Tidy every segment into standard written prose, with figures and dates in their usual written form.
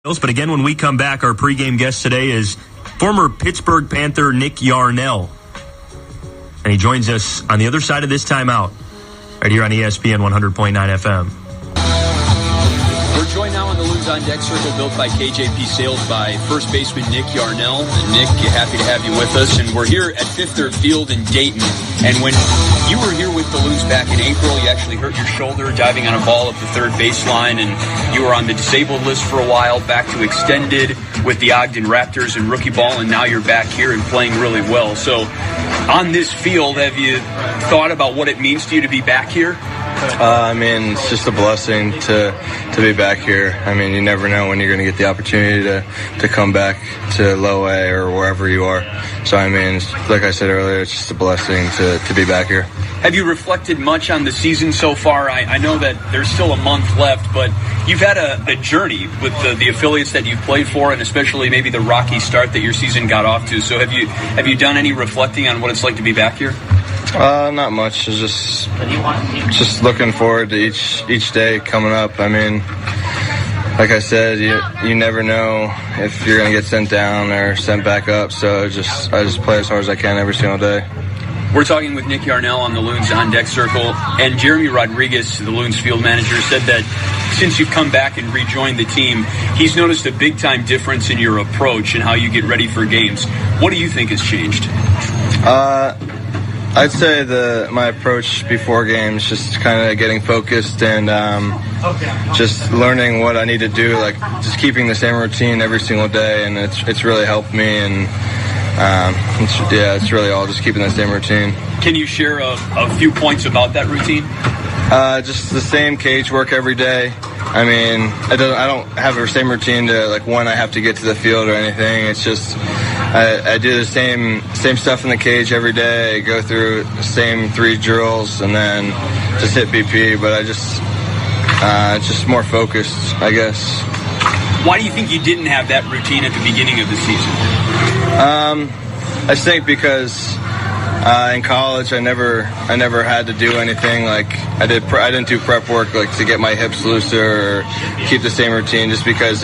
But again, when we come back, our pregame guest today is former Pittsburgh Panther Nick Yarnall. And he joins us on the other side of this timeout, right here on ESPN 100.9 FM. We're joined now on the Loons on Deck Circle, built by KJP Sales by first baseman Nick Yarnall. And Nick, happy to have you with us. And we're here at Fifth Third Field in Dayton. And when you were here with the Loons back in April, you actually hurt your shoulder diving on a ball at the third baseline, and you were on the disabled list for a while, back to extended with the Ogden Raptors and rookie ball, and now you're back here and playing really well. So on this field, have you thought about what it means to you to be back here? It's just a blessing to be back here. You never know when you're going to get the opportunity to come back to low A or wherever you are. So, like I said earlier, it's just a blessing to be back here. Have you reflected much on the season so far? I know that there's still a month left, but you've had a journey with the affiliates that you've played for, and especially maybe the rocky start that your season got off to. So have you done any reflecting on what it's like to be back here? Not much. Just looking forward to each day coming up. Like I said, you never know if you're going to get sent down or sent back up. So I just play as hard as I can every single day. We're talking with Nick Yarnall on the Loons on Deck Circle, and Jeremy Rodriguez, the Loons field manager, said that since you've come back and rejoined the team, he's noticed a big-time difference in your approach and how you get ready for games. What do you think has changed? I'd say my approach before games, just kind of getting focused and just learning what I need to do, like just keeping the same routine every single day, and it's really helped me, and it's really all just keeping the same routine. Can you share a few points about that routine? Just the same cage work every day. I don't have the same routine to like when I have to get to the field or anything. It's just I do the same stuff in the cage every day. I go through the same 3 drills and then just hit BP. But I just more focused, I guess. Why do you think you didn't have that routine at the beginning of the season? I think because in college I never had to do anything like I didn't do prep work like to get my hips looser or keep the same routine, just because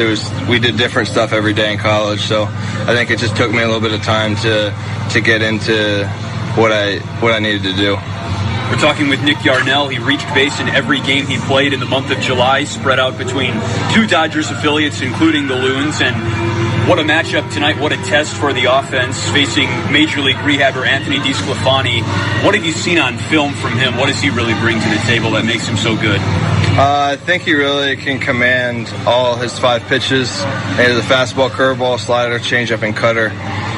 we did different stuff every day in college. So I think it just took me a little bit of time to get into what I needed to do. We're talking with Nick Yarnall. He reached base in every game he played in the month of July, spread out between 2 Dodgers affiliates, including the Loons. And what a matchup tonight. What a test for the offense, facing Major League rehabber Anthony DeSclafani. What have you seen on film from him? What does he really bring to the table that makes him so good? I think he really can command all his 5 pitches. The fastball, curveball, slider, changeup, and cutter.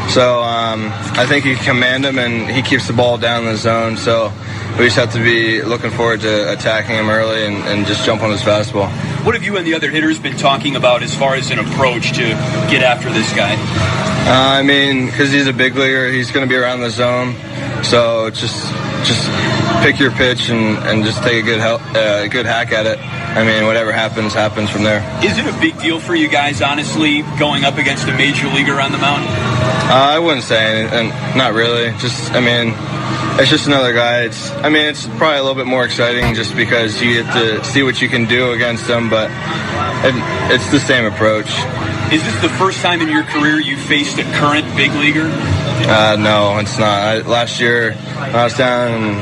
So I think he can command them, and he keeps the ball down in the zone. So we just have to be looking forward to attacking him early and just jump on his fastball. What have you and the other hitters been talking about as far as an approach to get after this guy? Because he's a big leaguer, he's going to be around the zone. So just pick your pitch and just take a good hack at it. Whatever happens from there. Is it a big deal for you guys, honestly, going up against a major leaguer on the mound? I wouldn't say anything. Not really. It's just another guy. It's probably a little bit more exciting just because you get to see what you can do against him, but it's the same approach. Is this the first time in your career you faced a current big leaguer? No, it's not. Last year, when I was down in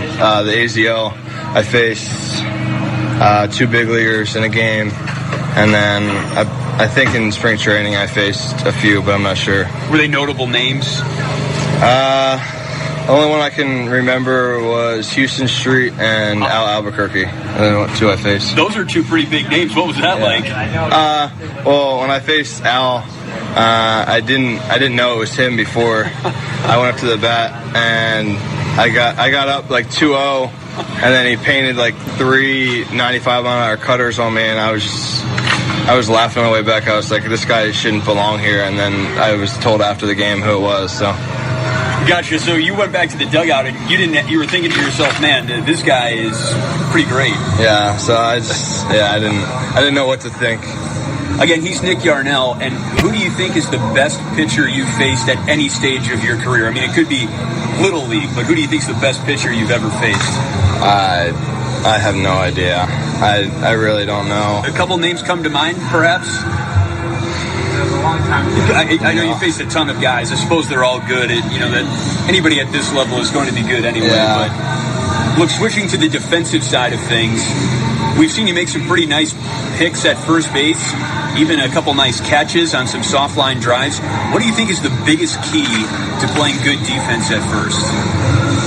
the AZL, I faced 2 big leaguers in a game, and then I think in spring training I faced a few, but I'm not sure. Were they notable names? The only one I can remember was Houston Street and Al Albuquerque. And 2 I faced. Those are 2 pretty big names. What was that like? Well, when I faced Al, I didn't know it was him before I went up to the bat, and I got up like 2-0, and then he painted like 3 95-mile-an-hour cutters on me, and I was laughing on the way back. I was like, this guy shouldn't belong here. And then I was told after the game who it was. So. Gotcha. So you went back to the dugout and you were thinking to yourself, man, this guy is pretty great. Yeah. So I didn't know what to think. Again, he's Nick Yarnall, and who do you think is the best pitcher you've faced at any stage of your career? It could be Little League, but who do you think is the best pitcher you've ever faced? I have no idea. I really don't know. A couple names come to mind, perhaps? I know you faced a ton of guys. I suppose they're all good. That anybody at this level is going to be good anyway. Yeah. But look, switching to the defensive side of things, we've seen you make some pretty nice picks at first base, even a couple nice catches on some soft line drives. What do you think is the biggest key to playing good defense at first?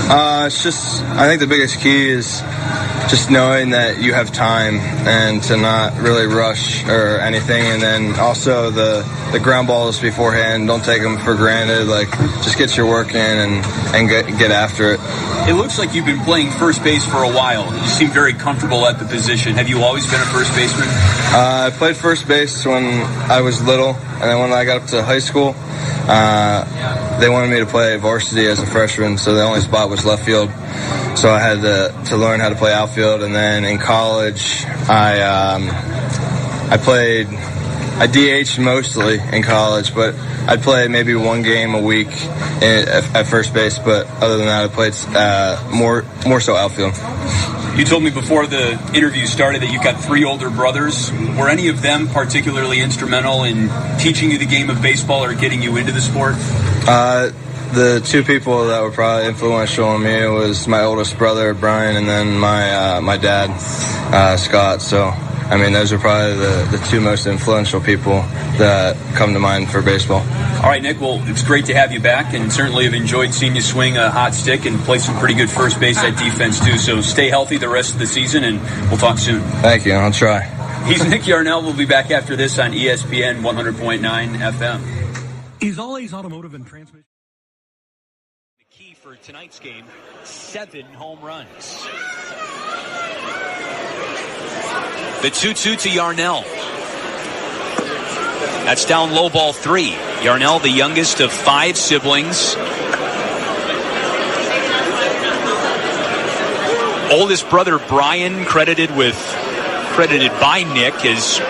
I think the biggest key is just knowing that you have time and to not really rush or anything. And then also the ground balls beforehand, don't take them for granted. Like, just get your work in and get after it. It looks like you've been playing first base for a while. You seem very comfortable at the position. Have you always been a first baseman? I played first base when I was little, and then when I got up to high school, they wanted me to play varsity as a freshman, so the only spot was left field. So I had to learn how to play outfield, and then in college, I DH'd mostly in college, but I'd play maybe one game a week at first base. But other than that, I played more so outfield. You told me before the interview started that you've got 3 older brothers. Were any of them particularly instrumental in teaching you the game of baseball or getting you into the sport? The 2 people that were probably influential on me was my oldest brother, Brian, and then my dad, Scott. So, I mean, those are probably the 2 most influential people that come to mind for baseball. All right, Nick, well, it's great to have you back, and certainly have enjoyed seeing you swing a hot stick and play some pretty good first base at defense, too. So stay healthy the rest of the season, and we'll talk soon. Thank you. I'll try. He's Nick Yarnall. We'll be back after this on ESPN 100.9 FM. Is All A's Automotive and Transmission The key for tonight's game, 7 home runs. The 2-2 to Yarnall. That's down low ball 3. Yarnall, the youngest of 5 siblings. Oldest brother Brian credited by Nick as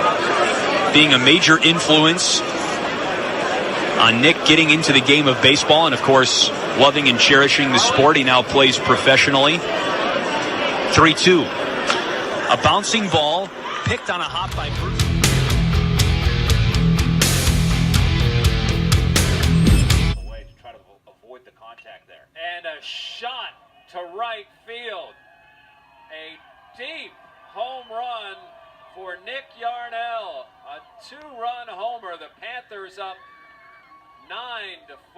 being a major influence on Nick getting into the game of baseball, and of course loving and cherishing the sport. He now plays professionally. 3-2. A bouncing ball picked on a hop by Bruce. And a shot to right field. A deep home run for Nick Yarnall. A 2-run homer. The Panthers up 9-4.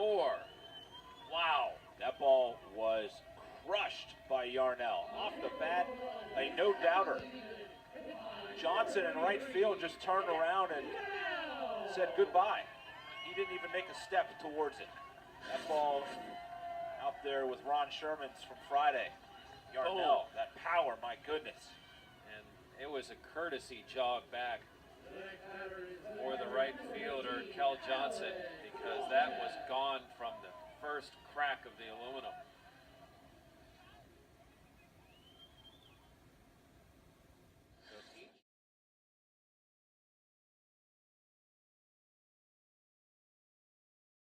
Wow. That ball was crushed by Yarnall. Off the bat, a no-doubter. Johnson in right field just turned around and said goodbye. He didn't even make a step towards it. That ball out there with Ron Sherman's from Friday. Yarnall, that power, my goodness. And it was a courtesy jog back for the right fielder, Kel Johnson, because that was gone from the first crack of the aluminum.